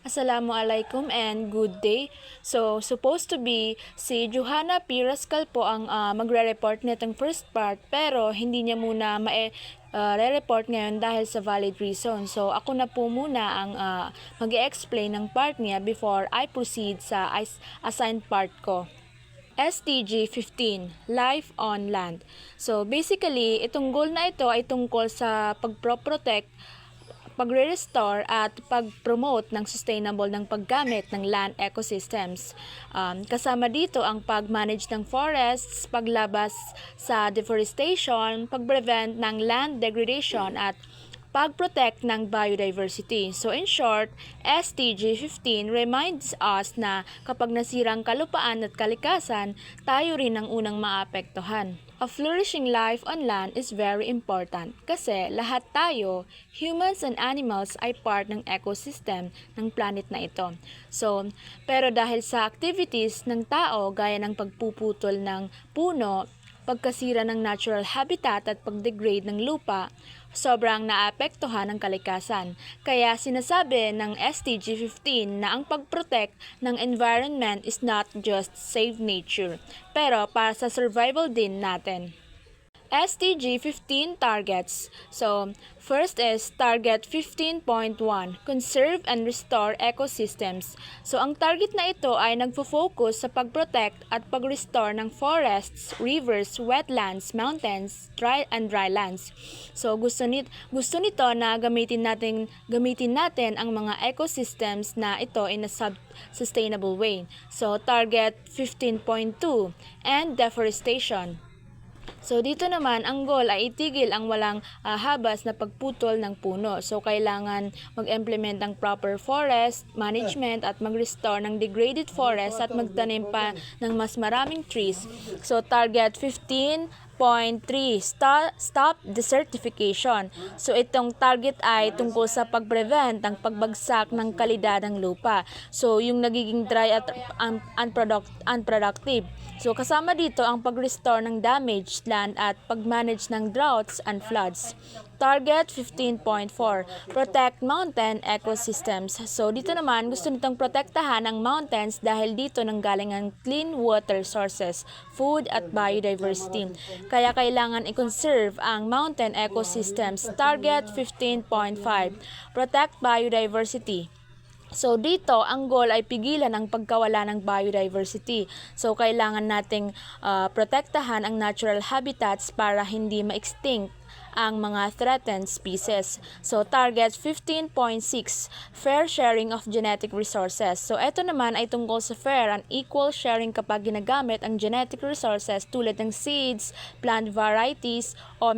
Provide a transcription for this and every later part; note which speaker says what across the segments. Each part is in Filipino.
Speaker 1: Assalamualaikum and good day. So, supposed to be si Johanna P. Rascal po ang magre-report nitong first part pero hindi niya muna re-report ngayon dahil sa valid reason. So, ako na po muna ang mag-explain ng part niya before I proceed sa assigned part ko. SDG 15, Life on Land. So, basically, itong goal na ito ay tungkol sa pagpro-protect, pagre-restore at pag-promote ng sustainable ng paggamit ng land ecosystems. Kasama dito ang pag-manage ng forests, paglabas sa deforestation, pag-prevent ng land degradation at pag-protect ng biodiversity. So in short, SDG 15 reminds us na kapag nasirang kalupaan at kalikasan, tayo rin ang unang maapektuhan. A flourishing life on land is very important kasi lahat tayo, humans and animals, ay part ng ecosystem ng planet na ito. So, pero dahil sa activities ng tao gaya ng pagpuputol ng puno, pagkasira ng natural habitat at pagdegrade ng lupa, sobrang naapektuhan ng kalikasan. Kaya sinasabi ng SDG 15 na ang pag-protect ng environment is not just save nature, pero para sa survival din natin. SDG 15 targets. So, first is target 15.1, conserve and restore ecosystems. So, ang target na ito ay nagfo-focus sa pag-protect at pag-restore ng forests, rivers, wetlands, mountains, dry lands. So, gusto nito na gamitin natin ang mga ecosystems na ito in a sustainable way. So, target 15.2 and deforestation. So, dito naman, ang goal ay itigil ang walang habas na pagputol ng puno. So, kailangan mag-implement ng proper forest management at mag-restore ng degraded forest at magtanim pa ng mas maraming trees. So, target 15.3, stop desertification. So, itong target ay tungkol sa pag-prevent ang pagbagsak ng kalidad ng lupa. So, yung nagiging dry at unproductive. So, kasama dito ang pag-restore ng damaged land at pag-manage ng droughts and floods. Target 15.4, protect mountain ecosystems. So, dito naman, gusto nitong protektahan ang mountains dahil dito nanggaling ang clean water sources, food at biodiversity. Kaya kailangan i-conserve ang mountain ecosystems. Target 15.5, protect biodiversity. So, dito, ang goal ay pigilan ang pagkawala ng biodiversity. So, kailangan nating protektahan ang natural habitats para hindi ma-extinct ang mga threatened species. So, target 15.6, fair sharing of genetic resources. So, ito naman ay tungkol sa fair and equal sharing kapag ginagamit ang genetic resources tulad ng seeds, plant varieties, o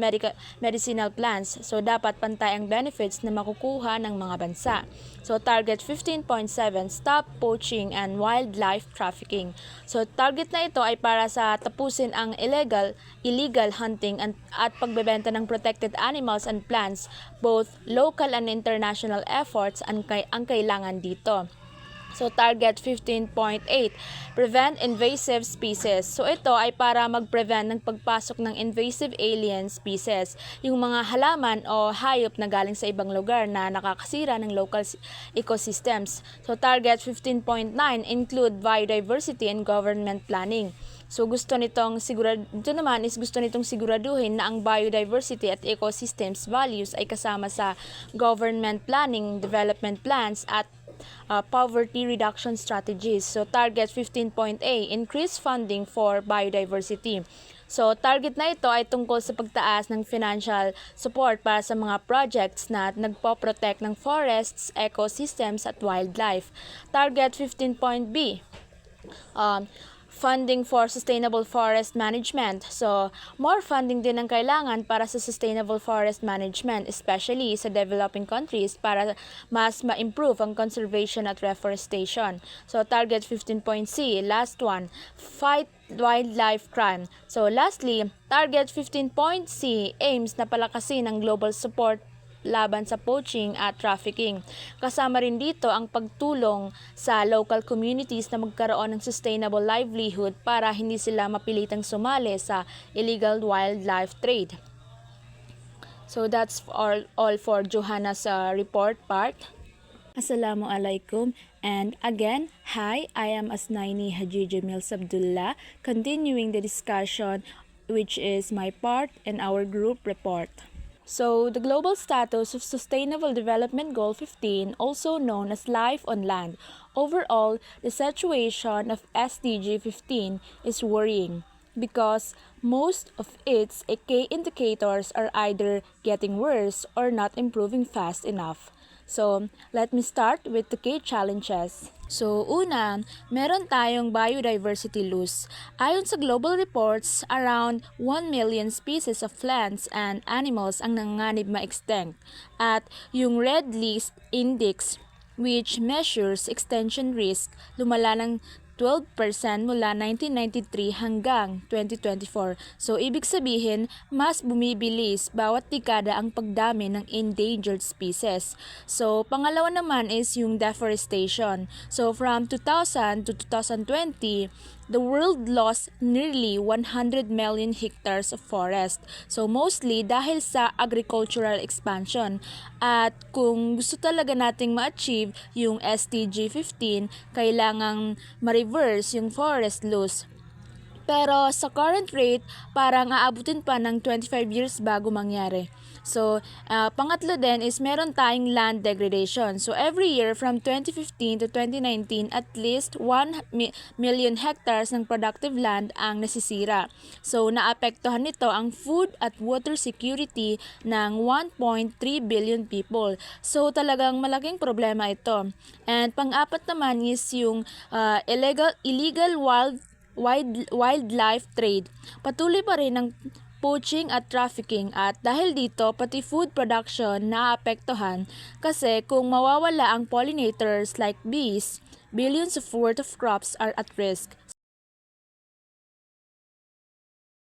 Speaker 1: medicinal plants. So, dapat pantay ang benefits na makukuha ng mga bansa. So, target 15.7, stop poaching and wildlife trafficking. So, target na ito ay para sa tapusin ang illegal hunting at pagbebenta ng protected animals and plants, both local and international efforts ang kailangan dito. So, target 15.8, prevent invasive species. So, ito ay para mag-prevent ng pagpasok ng invasive alien species, yung mga halaman o hayop na galing sa ibang lugar na nakakasira ng local ecosystems. So, target 15.9, include biodiversity and government planning. So, gusto nitong siguraduhin na ang biodiversity at ecosystems values ay kasama sa government planning, development plans, at poverty reduction strategies. So, target 15.8, increase funding for biodiversity. So, target na ito ay tungkol sa pagtaas ng financial support para sa mga projects na nagpo-protect ng forests, ecosystems, at wildlife. Target 15.b, funding for sustainable forest management. So, more funding din ang kailangan para sa sustainable forest management, especially sa developing countries para mas ma-improve ang conservation at reforestation. So, target 15.c, last one, fight wildlife crime. So, lastly, target 15.c aims na palakasin ang global support laban sa poaching at trafficking. Kasama rin dito ang pagtulong sa local communities na magkaroon ng sustainable livelihood para hindi sila mapilitang sumali sa illegal wildlife trade. So that's all for Johanna's report part. Assalamualaikum, and again, hi, I am Asnaini Haji Jamil Sabdullah, continuing the discussion which is my part in our group report. So, the global status of Sustainable Development Goal 15, also known as Life on Land. Overall, the situation of SDG 15 is worrying because most of its key indicators are either getting worse or not improving fast enough. So, let me start with the key challenges. So, una, meron tayong biodiversity loss. Ayon sa global reports, around 1 million species of plants and animals ang nanganganib ma-extinct. At yung Red List Index, which measures extinction risk, lumala ng 12% mula 1993 hanggang 2024. So, ibig sabihin, mas bumibilis bawat dekada ang pagdami ng endangered species. So, pangalawa naman is yung deforestation. So, from 2000 to 2020, the world lost nearly 100 million hectares of forest. So mostly dahil sa agricultural expansion. At kung gusto talaga nating ma-achieve yung SDG 15, kailangang ma-reverse yung forest loss. Pero sa current rate, parang aabutin pa ng 25 years bago mangyari. So, pangatlo din is meron tayong land degradation. So, every year from 2015 to 2019, at least 1 million hectares ng productive land ang nasisira. So, naapektuhan nito ang food at water security ng 1.3 billion people. So, talagang malaking problema ito. And pang-apat naman is yung illegal wildlife trade. Patuloy pa rin ang poaching at trafficking, at dahil dito pati food production naapektuhan kasi kung mawawala ang pollinators like bees, billions of worth of crops are at risk.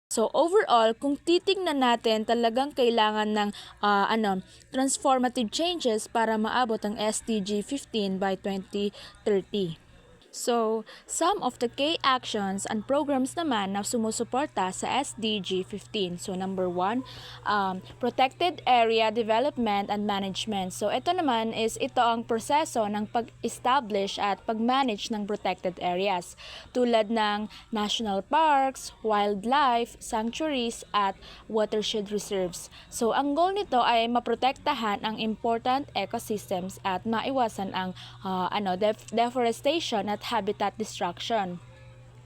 Speaker 1: So overall, kung titingnan natin, talagang kailangan ng transformative changes para maabot ang SDG 15 by 2030. So, some of the key actions and programs naman na sumusuporta sa SDG 15. So, number 1, protected area development and management. So, ito naman is ito ang proseso ng pag-establish at pag-manage ng protected areas tulad ng national parks, wildlife, sanctuaries, at watershed reserves. So, ang goal nito ay maprotektahan ang important ecosystems at maiwasan ang deforestation at habitat destruction.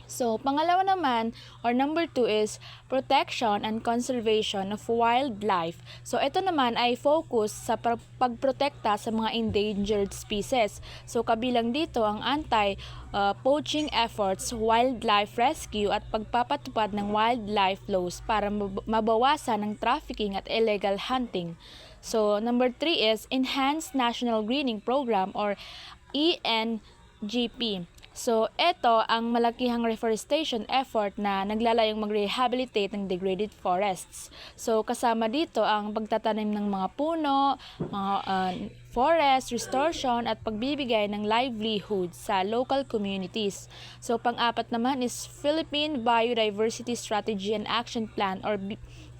Speaker 1: So, pangalawa naman, or number 2 is protection and conservation of wildlife. So, ito naman ay focus sa pagprotekta sa mga endangered species. So, kabilang dito ang anti-poaching efforts, wildlife rescue, at pagpapatupad ng wildlife laws para mabawasan ang trafficking at illegal hunting. So, number 3 is Enhanced National Greening Program or ENGP. So, ito ang malakihang reforestation effort na naglalayong mag-rehabilitate ng degraded forests. So, kasama dito ang pagtatanim ng mga puno, mga forest restoration, at pagbibigay ng livelihood sa local communities. So, pang-apat naman is Philippine Biodiversity Strategy and Action Plan or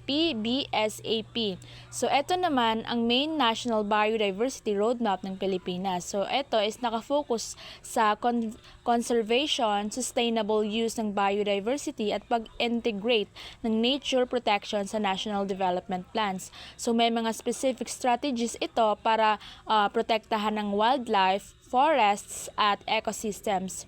Speaker 1: PBSAP. So, ito naman ang main National Biodiversity Roadmap ng Pilipinas. So, ito is nakafocus sa conservation, sustainable use ng biodiversity at pag-integrate ng nature protection sa national development plans. So, may mga specific strategies ito para protektahan ng wildlife, forests, at ecosystems.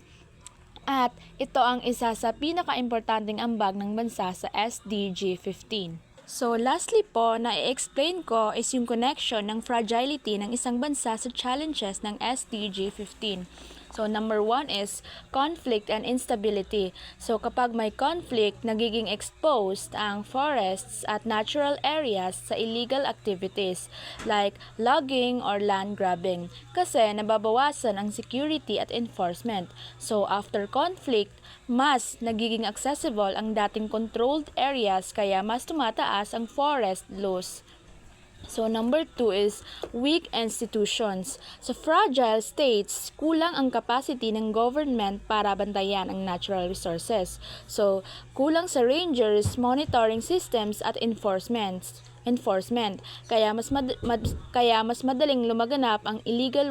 Speaker 1: At ito ang isa sa pinaka-importanting ambag ng bansa sa SDG 15. So lastly po, na i-explain ko is yung connection ng fragility ng isang bansa sa challenges ng SDG 15. So number 1 is conflict and instability. So kapag may conflict, nagiging exposed ang forests at natural areas sa illegal activities like logging or land grabbing kasi nababawasan ang security at enforcement. So after conflict, mas nagiging accessible ang dating controlled areas kaya mas tumataas ang forest loss. So, number 2 is weak institutions. So, fragile states, kulang ang capacity ng government para bantayan ang natural resources. So, kulang sa rangers, monitoring systems at enforcement. enforcement. Kaya mas madaling lumaganap ang illegal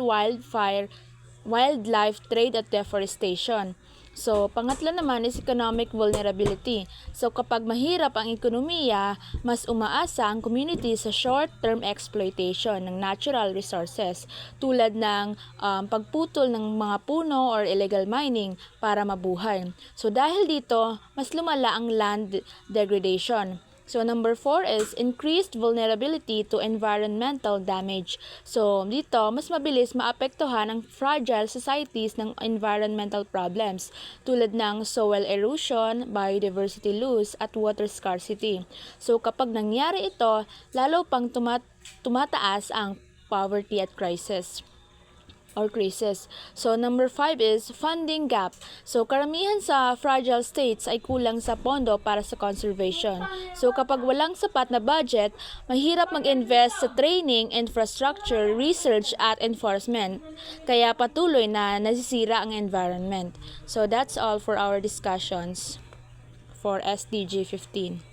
Speaker 1: wildlife trade at deforestation. So, pangatlo naman is economic vulnerability. So, kapag mahirap ang ekonomiya, mas umaasa ang community sa short-term exploitation ng natural resources tulad ng pagputol ng mga puno or illegal mining para mabuhay. So, dahil dito, mas lumala ang land degradation. So, number 4 is increased vulnerability to environmental damage. So, dito, mas mabilis maapektuhan ang fragile societies ng environmental problems tulad ng soil erosion, biodiversity loss, at water scarcity. So, kapag nangyari ito, lalo pang tumataas ang poverty at crisis. So, number 5 is funding gap. So, karamihan sa fragile states ay kulang sa pondo para sa conservation. So, kapag walang sapat na budget, mahirap mag-invest sa training, infrastructure, research, at enforcement. Kaya patuloy na nasisira ang environment. So, that's all for our discussions for SDG 15.